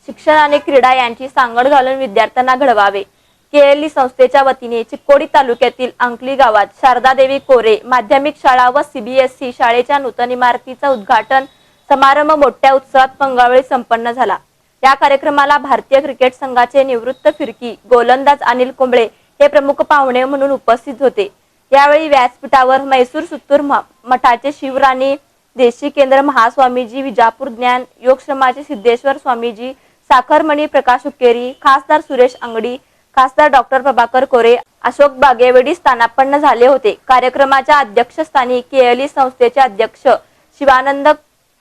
शिक्षण आणि क्रीडा यांची सांगड घालून विद्यार्थ्यांना घडवावे। केएलई संस्थेच्या वतीने चिक्कोडी तालुक्यातील अंकली गावात शारदादेवी कोरे माध्यमिक शाळा व सीबीएसई शाळेच्या नूतन इमारतीचा उद्घाटन समारंभ मोठ्या उत्साहात मंगळवारी संपन्न झाला। या कार्यक्रमाला भारतीय क्रिकेट संघाचे निवृत्त फिरकी गोलंदाज अनिल कुंबळे हे प्रमुख पाहुणे म्हणून उपस्थित होते। यावेळी व्यासपीठावर मैसूर सुत्तूर मठाचे शिवराणी देशी केंद्र महास्वामीजी, विजापूर ज्ञान योगश्रमाचे सिद्धेश्वर स्वामीजी, साखरमणी प्रकाश हुक्केरी, खासदार सुरेश अंगडी, खासदार डॉक्टर प्रभाकर कोरे, अशोक बागेवाडी स्थानापन्न झाले होते। कार्यक्रमाच्या अध्यक्षस्थानी केएलई संस्थेचे अध्यक्ष शिवानंद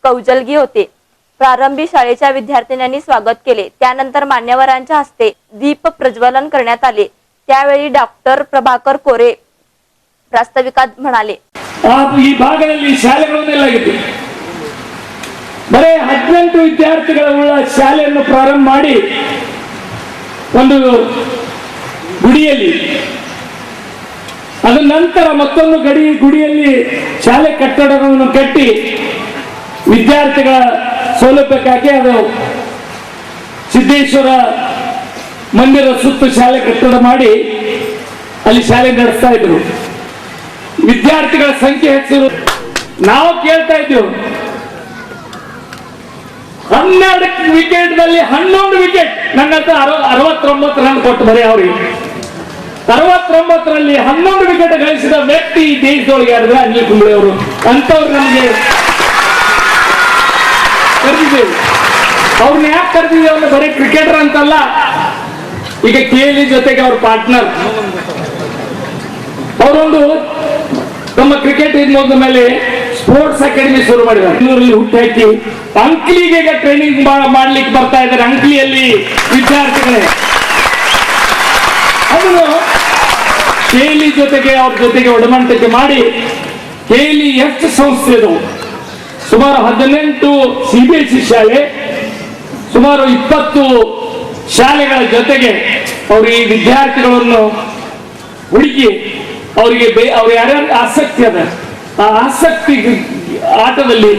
कौजलगी होते। प्रारंभी शाळेच्या विद्यार्थ्यांनी स्वागत केले। त्यानंतर मान्यवरांच्या हस्ते दीप प्रज्वलन करण्यात आले। त्यावेळी डॉक्टर प्रभाकर कोरे प्रास्ताविकात म्हणाले, ಈ ಭಾಗದಲ್ಲಿ ಶಾಲೆಗಳನ್ನೆಲ್ಲಾಗಿದೆ ಬರೇ 18 ವಿದ್ಯಾರ್ಥಿಗಳ ಶಾಲೆಯನ್ನು ಪ್ರಾರಂಭ ಮಾಡಿ ಒಂದು ಗುಡಿಯಲ್ಲಿ ಅದರ ನಂತರ ಮತ್ತೊಂದು ಗುಡಿಯಲ್ಲಿ ಶಾಲೆ ಕಟ್ಟಡವನ್ನು ಕಟ್ಟಿ ವಿದ್ಯಾರ್ಥಿಗಳ ಸೌಲಭ್ಯಕ್ಕಾಗಿ ಅದು ಸಿದ್ದೇಶ್ವರ ಮಂದಿರ ಸುತ್ತ ಶಾಲೆ ಕಟ್ಟಡ ಮಾಡಿ ಅಲ್ಲಿ ಶಾಲೆ ನಡೆಸ್ತಾ ಇದ್ರು। ವಿದ್ಯಾರ್ಥಿಗಳ ಸಂಖ್ಯೆ ಹೆಚ್ಚಿರು ನಾವು ಕೇಳ್ತಾ ಇದ್ದೇವೆ 12 ವಿಕೆಟ್ನಲ್ಲಿ 11 ವಿಕೆಟ್ ನನ್ನ 69 ರನ್ ಕೊಟ್ಟು ಬರೀ ಅವರಿಗೆ 69ರಲ್ಲಿ 11 ವಿಕೆಟ್ ಗಳಿಸಿದ ವ್ಯಕ್ತಿ ದೇಶದೊಳಗೆ ಯಾರಿದ್ರೆ ಅನಿಲ್ ಕುಂಬ್ಳೆ ಅವರು ಅಂತವ್ರು ನಮಗೆ ಕರೆದಿದ್ದೇವೆ। ಅವ್ರನ್ನ ಯಾಕೆ ಕರೆದಿದ್ದೇವೆ ಅಂದ್ರೆ ಬರೀ ಕ್ರಿಕೆಟರ್ ಅಂತಲ್ಲ, ಈಗ ಕೆಎಲ್ಇ ಜೊತೆಗೆ ಅವ್ರ ಪಾರ್ಟ್ನರ್ ಅವರೊಂದು ನಮ್ಮ ಕ್ರಿಕೆಟ್ ಮುಗಿದ ಮೇಲೆ ಸ್ಪೋರ್ಟ್ಸ್ ಅಕಾಡೆಮಿ ಶುರು ಮಾಡಿದ್ದಾರೆ। ಬೆಂಗಳೂರಲ್ಲಿ ಹುಟ್ಟಾಕಿ ಅಂಕ್ಲಿಗೆ ಟ್ರೈನಿಂಗ್ ಮಾಡ್ಲಿಕ್ಕೆ ಬರ್ತಾ ಇದ್ದಾರೆ ಅಂಕ್ಲಿಯಲ್ಲಿ ವಿದ್ಯಾರ್ಥಿಗಳೇ। ಅದನ್ನು ಕೆಎಲ್ಇ ಜೊತೆಗೆ ಅವ್ರ ಜೊತೆಗೆ ಒಡಮಂಟಿಕೆ ಮಾಡಿ ಕೆಎಲ್ಇ ಎಷ್ಟು ಸಂಸ್ಥೆ ಇದು ಸುಮಾರು 18 ಸಿಬಿಎಸ್ಇ ಶಾಲೆ ಸುಮಾರು 20 ಶಾಲೆಗಳ ಜೊತೆಗೆ ಅವರು ಈ ವಿದ್ಯಾರ್ಥಿಗಳನ್ನು ಹುಡುಕಿ ಅವರಿಗೆ ಅವ್ರು ಯಾರ್ಯಾರು ಆಸಕ್ತಿ ಅದ ಆ ಆಸಕ್ತಿ ಆಟದಲ್ಲಿ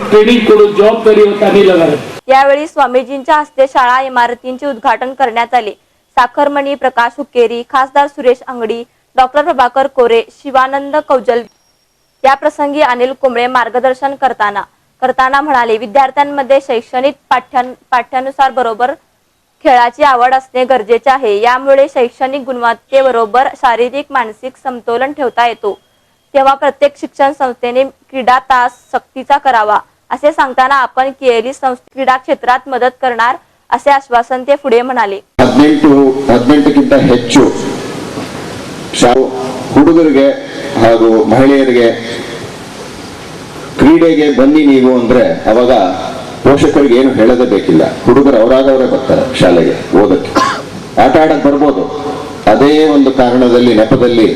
ट्रेनिंग ಕೊಡೋ जबाबदारी अनिल अदारे। यावेळी स्वामीजींच्या हस्ते शाळा इमारतींचे उद्घाटन करण्यात आले। साखरमणी प्रकाश हुक्केरी, खासदार सुरेश अंगडी, डॉक्टर प्रभाकर कोरे, शिवानंद कौजल या प्रसंगी अनिल कुंबळे मार्गदर्शन करताना म्हणाले, विद्यार्थ्यांमध्ये शैक्षणिक पाठ्यानुसार बरोबर खेळाची आवड असणे गरजेचे आहे। यामुळे शैक्षणिक गुणवत्तेबरोबर शारीरिक मानसिक समतोलन ठेवता येतो। तेव्हा प्रत्येक शिक्षण संस्थेने क्रीडा तास सक्तीचा करावा असे सांगताना आपण केएलई संस्थे क्रीडा क्षेत्रात मदत करणार असे आश्वासन ते पुढे म्हणाले। 18 ಹೆಚ್ಚು ಹುಡುಗರಿಗೆ ಹಾಗೂ ಮಹಿಳೆಯರಿಗೆ ಕ್ರೀಡೆಗೆ ಬನ್ನಿ ನೀವು ಅಂದ್ರೆ ಅವಾಗ ಪೋಷಕರಿಗೆ ಏನು ಹೇಳದೇ ಬೇಕಿಲ್ಲ, ಹುಡುಗರು ಅವರಾಗವರೇ ಬರ್ತಾರೆ ಶಾಲೆಗೆ ಓದಕ್ಕೆ, ಆಟ ಆಡಕ್ಕೆ ಬರ್ಬೋದು, ಅದೇ ಒಂದು ಕಾರಣದಲ್ಲಿ ನೆಪದಲ್ಲಿ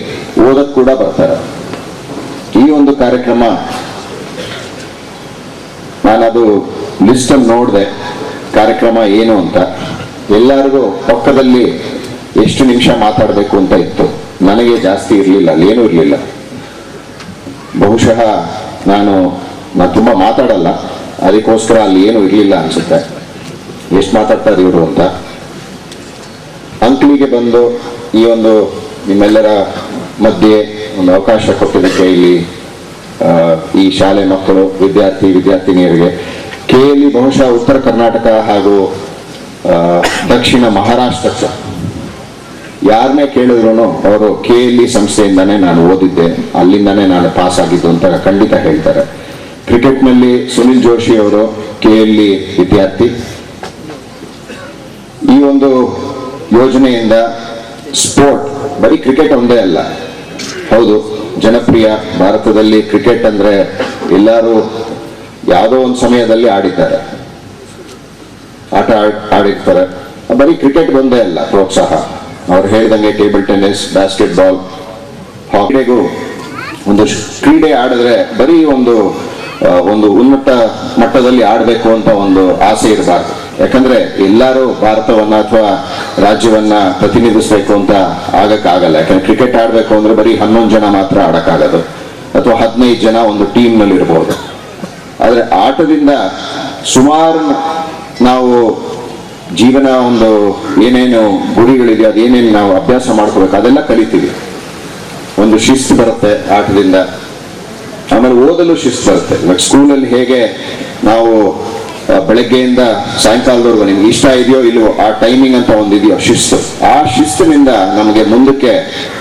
ಓದಕ್ಕೆ ಕೂಡ ಬರ್ತಾರೆ। ಈ ಒಂದು ಕಾರ್ಯಕ್ರಮ ನಾನದು ಲಿಸ್ಟ್ ಅನ್ನು ನೋಡಿದೆ ಕಾರ್ಯಕ್ರಮ ಏನು ಅಂತ, ಎಲ್ಲರಿಗೂ ಪಕ್ಕದಲ್ಲಿ ಎಷ್ಟು ನಿಮಿಷ ಮಾತಾಡಬೇಕು ಅಂತ ಇತ್ತು, ನನಗೆ ಜಾಸ್ತಿ ಇರಲಿಲ್ಲ, ಅಲ್ಲೇನೂ ಇರಲಿಲ್ಲ। ಬಹುಶಃ ನಾನು ತುಂಬಾ ಮಾತಾಡಲ್ಲ, ಅದಕ್ಕೋಸ್ಕರ ಅಲ್ಲಿ ಏನು ಇರಲಿಲ್ಲ ಅನ್ಸುತ್ತೆ, ಎಷ್ಟು ಮಾತಾಡ್ತಾರೆ ಇವರು ಅಂತ। ಅಂಕ್ಲಿಗೆ ಬಂದು ಈ ಒಂದು ನಿಮ್ಮೆಲ್ಲರ ಮಧ್ಯೆ ಒಂದು ಅವಕಾಶ ಕೊಟ್ಟಿದ್ದಕ್ಕೆ ಇಲ್ಲಿ ಈ ಶಾಲೆ ಮಕ್ಕಳು ವಿದ್ಯಾರ್ಥಿನಿಯರಿಗೆ ಕೆಎಲ್ಇ ಬಹುಶಃ ಉತ್ತರ ಕರ್ನಾಟಕ ಹಾಗೂ ದಕ್ಷಿಣ ಮಹಾರಾಷ್ಟ್ರ ಯಾರನ್ನೇ ಕೇಳಿದ್ರು ಅವರು ಕೆಎಲ್ಇ ಸಂಸ್ಥೆಯಿಂದಾನೇ ನಾನು ಓದಿದ್ದೆ, ಅಲ್ಲಿಂದಾನೇ ನಾನು ಪಾಸ್ ಆಗಿದ್ದು ಅಂತ ಖಂಡಿತ ಹೇಳ್ತಾರೆ। ಕ್ರಿಕೆಟ್ನಲ್ಲಿ ಸುನಿಲ್ ಜೋಶಿ ಅವರು ಕೆಎಲ್ಇ ವಿದ್ಯಾರ್ಥಿ। ಈ ಒಂದು ಯೋಜನೆಯಿಂದ ಸ್ಪೋರ್ಟ್ ಬರೀ ಕ್ರಿಕೆಟ್ ಒಂದೇ ಅಲ್ಲ, ಹೌದು ಜನಪ್ರಿಯ ಭಾರತದಲ್ಲಿ ಕ್ರಿಕೆಟ್ ಅಂದ್ರೆ ಎಲ್ಲರೂ ಯಾವುದೋ ಒಂದು ಸಮಯದಲ್ಲಿ ಆಡಿದ್ದಾರೆ, ಆಟ ಆಡಿರ್ತಾರೆ, ಬರೀ ಕ್ರಿಕೆಟ್ ಒಂದೇ ಅಲ್ಲ ಪ್ರೋತ್ಸಾಹ, ಅವ್ರು ಹೇಳ್ದಂಗೆ ಟೇಬಲ್ ಟೆನ್ನಿಸ್, ಬಾಸ್ಕೆಟ್ಬಾಲ್, ಹಾಕಿಗೂ ಒಂದು ಕ್ರೀಡೆ ಆಡಿದ್ರೆ ಬರೀ ಒಂದು ಉನ್ನತ ಮಟ್ಟದಲ್ಲಿ ಆಡಬೇಕು ಅಂತ ಒಂದು ಆಸೆ ಇರಬಾರ್ದು। ಯಾಕಂದ್ರೆ ಎಲ್ಲರೂ ಭಾರತವನ್ನ ಅಥವಾ ರಾಜ್ಯವನ್ನ ಪ್ರತಿನಿಧಿಸಬೇಕು ಅಂತ ಆಗಕ್ಕಾಗಲ್ಲ। ಯಾಕಂದ್ರೆ ಕ್ರಿಕೆಟ್ ಆಡಬೇಕು ಅಂದ್ರೆ ಬರೀ 11 ಜನ ಮಾತ್ರ ಆಡಕ್ಕಾಗದು, ಅಥವಾ 15 ಜನ ಒಂದು ಟೀಮ್ ನಲ್ಲಿ ಇರಬಹುದು। ಆದ್ರೆ ಆಟದಿಂದ ಸುಮಾರು ನಾವು ಜೀವನ ಒಂದು ಏನೇನು ಗುರಿಗಳಿದೆ, ಅದೇನೇನು ನಾವು ಅಭ್ಯಾಸ ಮಾಡ್ಕೋಬೇಕು ಅದೆಲ್ಲ ಕಲಿತೀವಿ. ಒಂದು ಶಿಸ್ತು ಬರುತ್ತೆ ಆಟದಿಂದ. ಆಮೇಲೆ ಓದಲು ಶಿಸ್ತು ಬರುತ್ತೆ. ಇವಾಗ ಸ್ಕೂಲಲ್ಲಿ ಹೇಗೆ ನಾವು ಬೆಳಗ್ಗೆಯಿಂದ ಸಾಯಂಕಾಲದವರೆಗೂ ನಿಮ್ಗೆ ಇಷ್ಟ ಇದೆಯೋ ಇಲ್ವೋ ಆ ಟೈಮಿಂಗ್ ಅಂತ ಒಂದು ಇದೆಯೋ ಶಿಸ್ತು, ಆ ಶಿಸ್ತಿನಿಂದ ನಮಗೆ ಮುಂದಕ್ಕೆ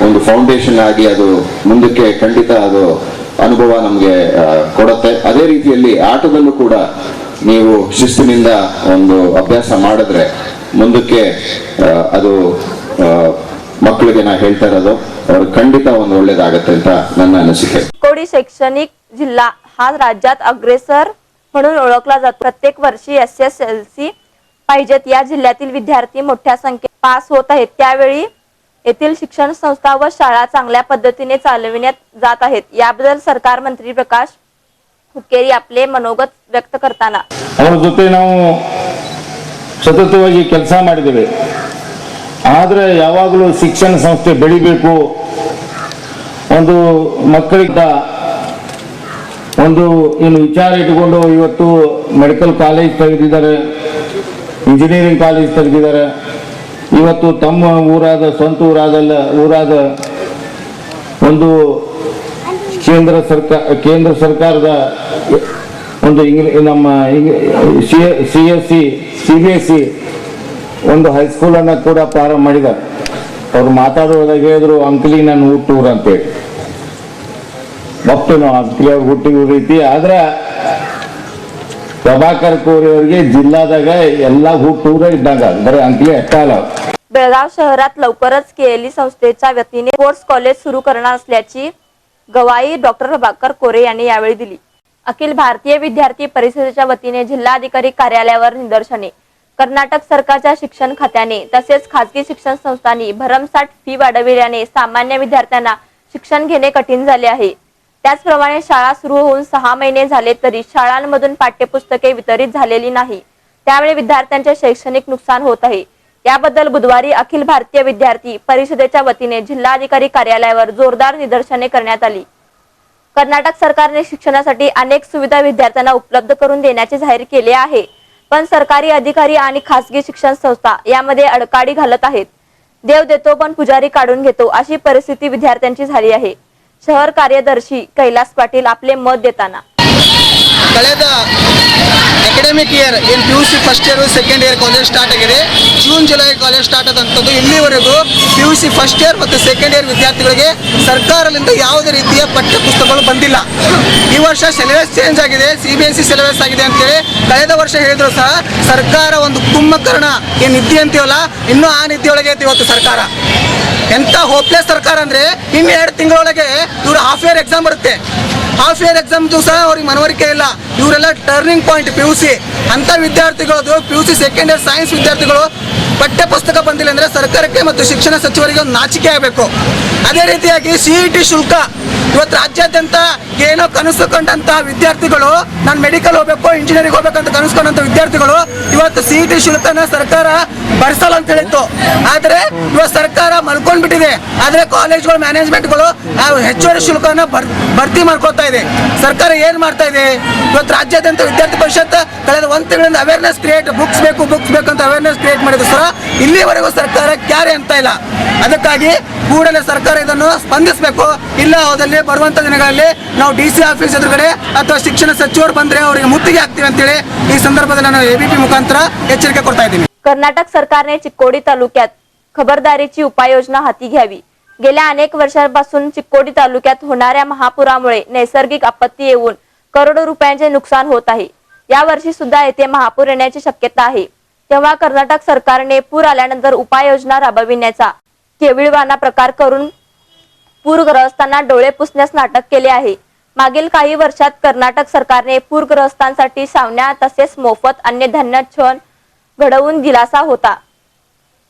ಒಂದು ಫೌಂಡೇಶನ್ ಆಗಿ ಅದು ಮುಂದಕ್ಕೆ ಖಂಡಿತ ಅದು ಅನುಭವ ನಮಗೆ ಕೊಡುತ್ತೆ. ಅದೇ ರೀತಿಯಲ್ಲಿ ಆಟದಲ್ಲೂ ಕೂಡ ನೀವು ಶಿಸ್ತಿನಿಂದ ಒಂದು ಅಭ್ಯಾಸ ಮಾಡಿದ್ರೆ ಮುಂದಕ್ಕೆ ಅದು ಮಕ್ಕಳಿಗೆ ನಾ ಹೇಳ್ತಾ ಇರೋದು ಅವ್ರಿಗೆ ಖಂಡಿತ ಒಂದು ಒಳ್ಳೇದಾಗತ್ತೆ ಅಂತ ನನ್ನ ಅನಿಸಿಕೆ. चिक्कोडी शैक्षणिक जिल्हा हा राज्यात अग्रेसर म्हणून ओळखला जातो. प्रत्येक वर्षी SSLC पाहिजेत या जिल्ह्यातील विद्यार्थी मोठ्या संख्येत पास होत आहेत. त्यावेळी येथील शिक्षण संस्था व शाळा चांगल्या पद्धतीने चालविण्यात जात आहेत. याबद्दल सरकार मंत्री प्रकाश हुक्केरी आपले मनोगत व्यक्त करताना ಅವರ ಜೊತೆ ನಾವು ಸತತವಾಗಿ ಕೆಲಸ ಮಾಡಿದ್ದೇವೆ. ಆದರೆ ಯಾವಾಗಲೂ ಶಿಕ್ಷಣ ಸಂಸ್ಥೆ ಬೆಳಿಬೇಕು, ಒಂದು ಮಕ್ಕಳಿಂದ ಒಂದು ಏನು ವಿಚಾರ ಇಟ್ಟುಕೊಂಡು ಇವತ್ತು ಮೆಡಿಕಲ್ ಕಾಲೇಜ್ ತೆಗೆದಿದ್ದಾರೆ, ಇಂಜಿನಿಯರಿಂಗ್ ಕಾಲೇಜ್ ತೆಗೆದಿದ್ದಾರೆ. ಇವತ್ತು ತಮ್ಮ ಊರಾದ ಸ್ವಂತ ಊರಾದ ಒಂದು ಕೇಂದ್ರ ಸರ್ಕಾರದ ಒಂದು ನಮ್ಮ CBSE ಒಂದು ಹೈಸ್ಕೂಲನ್ನು ಕೂಡ ಪ್ರಾರಂಭ ಮಾಡಿದ್ದಾರೆ. ಅವ್ರು ಮಾತಾಡುವಾಗ ಹೇಳಿದ್ರು ಅಂಕಲಿ ನಾನು ಹುಟ್ಟೂರು ಅಂತೇಳಿ. ಭಕ್ತನು ಅಂಕಲಿ ಅವ್ರು ಹುಟ್ಟಿದ ರೀತಿ. ಆದ್ರೆ ಪ್ರಭಾಕರ್ ಕೋರಿ ಅವರಿಗೆ ಜಿಲ್ಲಾದಾಗ ಎಲ್ಲ ಹುಟ್ಟೂರ ಇದ್ದಂಗ, ಬರೀ ಅಂಕಲಿ ಅಷ್ಟೇ ಅಲ್ಲ. बेळगाव शहरात लवकरच केएलई संस्थेच्या वतीने स्पोर्ट्स कॉलेज सुरू करणार असल्याची गवाही डॉक्टर प्रभाकर कोरे यांनी यावेळी दिली. अखिल भारतीय विद्यार्थी परिषदेच्या वतीने जिल्हाधिकारी कार्यालयावर निदर्शने. कर्नाटक सरकारच्या शिक्षण खात्याने तसेच खासगी शिक्षण संस्थांनी भरमसाठ फी वाढविल्याने सामान्य विद्यार्थ्यांना शिक्षण घेणे कठीण झाले आहे. त्याचप्रमाणे शाळा सुरू होऊन 6 महिने झाले तरी शाळांमधून पाठ्यपुस्तके वितरित झालेली नाही. त्यामुळे विद्यार्थ्यांचे शैक्षणिक नुकसान होत आहे. याबद्दल बुधवारी अखिल भारतीय विद्यार्थी परिषदेच्या वतीने जिल्हाधिकारी कार्यालयावर जोरदार निदर्शने करण्यात आली. कर्नाटक सरकारने शिक्षणासाठी अनेक सुविधा विद्यार्थ्यांना उपलब्ध करून देण्याचे जाहीर केले आहे, पण सरकारी अधिकारी आणि खासगी शिक्षण संस्था यामध्ये अडकाडी घालत आहेत. देव देतो पण पुजारी काढून घेतो अशी परिस्थिती विद्यार्थ्यांची झाली आहे. शहर कार्यदर्शी कैलास पाटील आपले मत देताना ಕಳೆದ ಅಕಾಡೆಮಿಕ್ ಇಯರ್ ಏನು PUC first year second year college start ಆಗಿದೆ. ಜೂನ್ ಜುಲೈ ಕಾಲೇಜ್ ಸ್ಟಾರ್ಟ್ ಆದಂಥದ್ದು ಇಲ್ಲಿವರೆಗೂ PUC ಫಸ್ಟ್ ಇಯರ್ ಮತ್ತು ಸೆಕೆಂಡ್ ಇಯರ್ ವಿದ್ಯಾರ್ಥಿಗಳಿಗೆ ಸರ್ಕಾರದಿಂದ ಯಾವುದೇ ರೀತಿಯ ಪಠ್ಯ ಪುಸ್ತಕಗಳು ಬಂದಿಲ್ಲ. ಈ ವರ್ಷ ಸಿಲೆಬಸ್ ಚೇಂಜ್ ಆಗಿದೆ, CBSE ಸಿಲೆಬಸ್ ಆಗಿದೆ ಅಂತೇಳಿ ಕಳೆದ ವರ್ಷ ಹೇಳಿದ್ರು ಸಹ ಸರ್ಕಾರ ಒಂದು ಕುಂಭಕರ್ಣ ಏನು ನಿಧಿ ಅಂತೀವಲ್ಲ, ಇನ್ನೂ ಆ ನಿಧಿಯೊಳಗೆ ಐತಿ ಇವತ್ತು ಸರ್ಕಾರ. ಎಂಥ ಹೋಪ್ಲೆಸ್ ಸರ್ಕಾರ ಅಂದರೆ ಇನ್ನು 2 ತಿಂಗಳೊಳಗೆ ಇವರು ಹಾಫ್ ಇಯರ್ ಎಕ್ಸಾಮ್ ಬರುತ್ತೆ. ಹಾಫ್ ಇಯರ್ ಎಕ್ಸಾಮ್ ಸಹ ಅವ್ರಿಗೆ ಮನವರಿಕೆ ಇಲ್ಲ. ಇವರೆಲ್ಲ ಟರ್ನಿಂಗ್ ಪಾಯಿಂಟ್ PUC ಅಂತ ವಿದ್ಯಾರ್ಥಿಗಳದು PUC ಸೆಕೆಂಡ್ ಇಯರ್ ಸೈನ್ಸ್ ವಿದ್ಯಾರ್ಥಿಗಳು ಪಠ್ಯ ಪುಸ್ತಕ ಬಂದಿಲ್ಲ ಅಂದರೆ ಸರ್ಕಾರಕ್ಕೆ ಮತ್ತು ಶಿಕ್ಷಣ ಸಚಿವರಿಗೆ ಒಂದು ನಾಚಿಕೆ ಆಗಬೇಕು. ಅದೇ ರೀತಿಯಾಗಿ CET ಶುಲ್ಕ ಇವತ್ತು ರಾಜ್ಯಾದ್ಯಂತ ಏನೋ ಕನಸು ಕಂಡಂತಹ ವಿದ್ಯಾರ್ಥಿಗಳು, ನಾನು ಮೆಡಿಕಲ್ ಹೋಗ್ಬೇಕು ಇಂಜಿನಿಯರಿಂಗ್ ಹೋಗ್ಬೇಕಂತ ಕನಸ್ಕೊಂಡಂತ ವಿದ್ಯಾರ್ಥಿಗಳು ಇವತ್ತು CET ಶುಲ್ಕನ ಸರ್ಕಾರ ಭರಿಸಲ್ಲ ಅಂತ ಹೇಳಿತ್ತು. ಆದರೆ ಇವತ್ತು ಸರ್ಕಾರ ಮಲ್ಕೊಂಡ್ಬಿಟ್ಟಿದೆ. ಆದರೆ ಕಾಲೇಜ್ಗಳು ಮ್ಯಾನೇಜ್ಮೆಂಟ್ಗಳು ಹೆಚ್ಚುವರಿ ಶುಲ್ಕನ ಭರ್ತಿ ಮಾಡ್ಕೊಳ್ತಾ ಇದೆ. ಸರ್ಕಾರ ಏನ್ ಮಾಡ್ತಾ ಇದೆ? ಇವತ್ತು ರಾಜ್ಯಾದ್ಯಂತ ವಿದ್ಯಾರ್ಥಿ ಪರಿಷತ್ ಕಳೆದ 1 ತಿಂಗಳಿಂದ ಅವೇರ್ನೆಸ್ ಕ್ರಿಯೇಟ್, ಬುಕ್ಸ್ ಬೇಕು ಅಂತ ಅವೇರ್ನೆಸ್ ಕ್ರಿಯೇಟ್ ಮಾಡಿದ್ರು ಸಹ ಇಲ್ಲಿವರೆಗೂ ಸರ್ಕಾರ ಕ್ಯಾರೆ ಅಂತ ಇಲ್ಲ. ಅದಕ್ಕಾಗಿ ಕೂಡಲೇ ಸರ್ಕಾರ ಇದನ್ನು ಸ್ಪಂದಿಸಬೇಕು. ಇಲ್ಲ ಹೋದಲ್ಲಿ ಬರುವಂತ ದಿನಗಳಲ್ಲಿ ನಾವು DC ಆಫೀಸ್ ಎದುರುಗಡೆ ಅಥವಾ ಶಿಕ್ಷಣ ಸಚಿವರು ಬಂದ್ರೆ ಅವರಿಗೆ ಮುತ್ತಿಗೆ ಹಾಕ್ತೀವಿ ಅಂತೇಳಿ ಈ ಸಂದರ್ಭದಲ್ಲಿ ನಾನು ABP ಮುಖಾಂತರ ಎಚ್ಚರಿಕೆ ಕೊಡ್ತಾ ಇದ್ದೀನಿ. कर्नाटक सरकारने चिक्कोडी तालुक्यात खबरदारीची उपाययोजना हाती घ्यावी. गेल्या अनेक वर्षांपासून चिक्कोडी तालुक्यात होणाऱ्या महापुरामुळे नैसर्गिक आपत्ती येऊन करोडो रुपयांचे नुकसान होत आहे. या वर्षी सुद्धा येथे महापूर येण्याची शक्यता आहे. तेव्हा कर्नाटक सरकारने पूर आल्यानंतर उपाययोजना राबविण्याचा केविळवाणा प्रकार करून पूरग्रस्तांना डोळे पुसण्यास नाटक केले आहे. मागील काही वर्षात कर्नाटक सरकारने पूरग्रस्तांसाठी सावण्या तसेच मोफत अन्नधान्य छण घडवून दिलासा होता.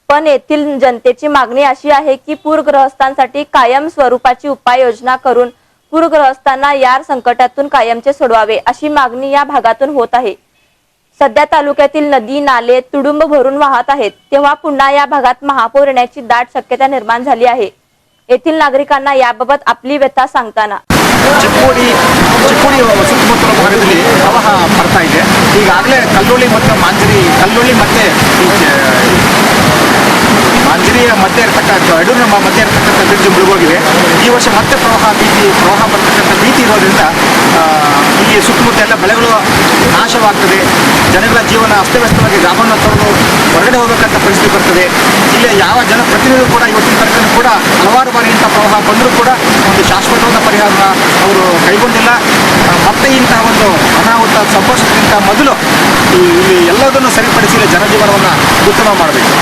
पण येथील जनतेची मागणी अशी आहे की पूरग्रस्तांसाठी कायम स्वरूपाची उपाययोजना करून पूरग्रस्तांना या संकटातून कायमचे सोडवावे अशी मागणी या भागातून होत आहे. सध्या तालुक्यातील नदी नाले तुडुंब भरून वाहत आहेत. तेव्हा पुन्हा या भागात महापूर येण्याची दाट शक्यता निर्माण झाली आहे. येथील नागरिकांना याबाबत आपली व्यथा सांगताना ಚಿಕ್ಕೋಡಿ ಸುತ್ತಮುತ್ತಲ ಭಾಗದಲ್ಲಿ ಪ್ರವಾಹ ಬರ್ತಾ ಇದೆ. ಈಗಾಗಲೇ ಕಲ್ಲೋಳಿ ಮತ್ತು ಮಾಂಜರಿಯ ಮಧ್ಯೆ ಇರತಕ್ಕಂಥ ಯಡೂರಿನ ಮಧ್ಯೆ ಇರತಕ್ಕಂಥ ಬ್ರಿಡ್ಜ್ ಮುಳುಗೋಗಿದೆ. ಈ ವರ್ಷ ಮತ್ತೆ ಪ್ರವಾಹ ಬರ್ತಕ್ಕಂಥ ಭೀತಿ ಇರೋದ್ರಿಂದ ಇಲ್ಲಿ ಸುತ್ತಮುತ್ತ ಎಲ್ಲ ಬೆಳೆಗಳು ನಾಶವಾಗ್ತದೆ. ಜನಗಳ ಜೀವನ ಅಸ್ತವ್ಯಸ್ತವಾಗಿ ಗ್ರಾಮವನ್ನು ತೊರೆದು ಹೊರಗಡೆ ಹೋಗಬೇಕಂತ ಪರಿಸ್ಥಿತಿ ಬರ್ತದೆ. ಇಲ್ಲಿ ಯಾವ ಜನಪ್ರತಿನಿಧಿಗಳು ಕೂಡ ಇವತ್ತಿನ ತನಕ ಕೂಡ ಹಲವಾರು ಬಾರಿ ಇಂಥ ಪ್ರವಾಹ ಬಂದರೂ ಕೂಡ ಒಂದು ಶಾಶ್ವತವಾದ ಪರಿಹಾರನ ಅವರು ಕೈಗೊಂಡಿಲ್ಲ. ಮತ್ತೆ ಇಂತಹ ಒಂದು ಅನಾಹುತ ಸಂಭವಿಸೋದಕ್ಕಿಂತ ಮೊದಲು ಇಲ್ಲಿ ಎಲ್ಲದನ್ನು ಸರಿಪಡಿಸಿ ಜನಜೀವನವನ್ನು ಉತ್ತಮ ಮಾಡಬೇಕು.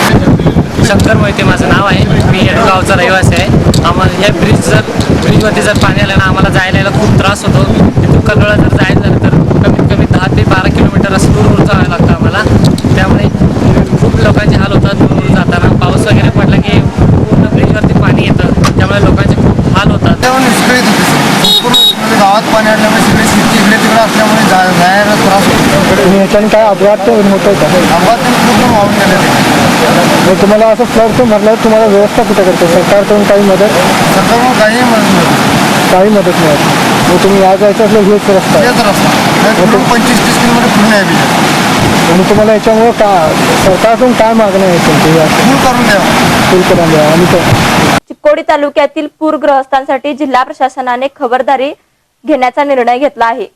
शंकर मोहिते माझं नाव आहे. मी येडूर गावचा रहिवासी आहे. आम्हाला हे ब्रिजवरती जर पाणी आलं ना आम्हाला जायला यायला खूप त्रास होतो. तिथून कल्लोळा जर जायचं झालं तर कमीत कमी 10 ते 12 किलोमीटर असं दूर जावं लागतं आम्हाला. त्यामुळे खूप लोकांचे हाल होतात दूर जाताना. पाऊस वगैरे पडला की पूर्ण ब्रिजवरती पाणी येतं, त्यामुळे लोकांचे खूप हाल होतात. गावात पाणी आल्यामुळे सगळी शेती इकडे तिकडे असल्यामुळे जायला त्रास होतो. याच्याने काय अपघात होतोय का? अपघात पूर्ण वाहून गेलेले. मग तुम्हाला असं फ्लडचं म्हटलं तुम्हाला व्यवस्था कुठे करते? सरकारकडून काही मदत सरकारकडून काही मदत नाही. काही मदत नाही. मग तुम्ही या जायचं असलं हेच रस्ता आहे. हेच रस्ता 25-30 किलोमीटर पूर्ण आहे बिजत. आणि तुम्हाला याच्यामुळं सरकारकडून काय मागणं आहे तुमची? फुल करून द्यावं. फुल करून द्या. आणि चिक्कोडी तालुक्यातील पूरग्रस्तांसाठी जिल्हा प्रशासनाने खबरदारी घेण्याचा निर्णय घेतला आहे.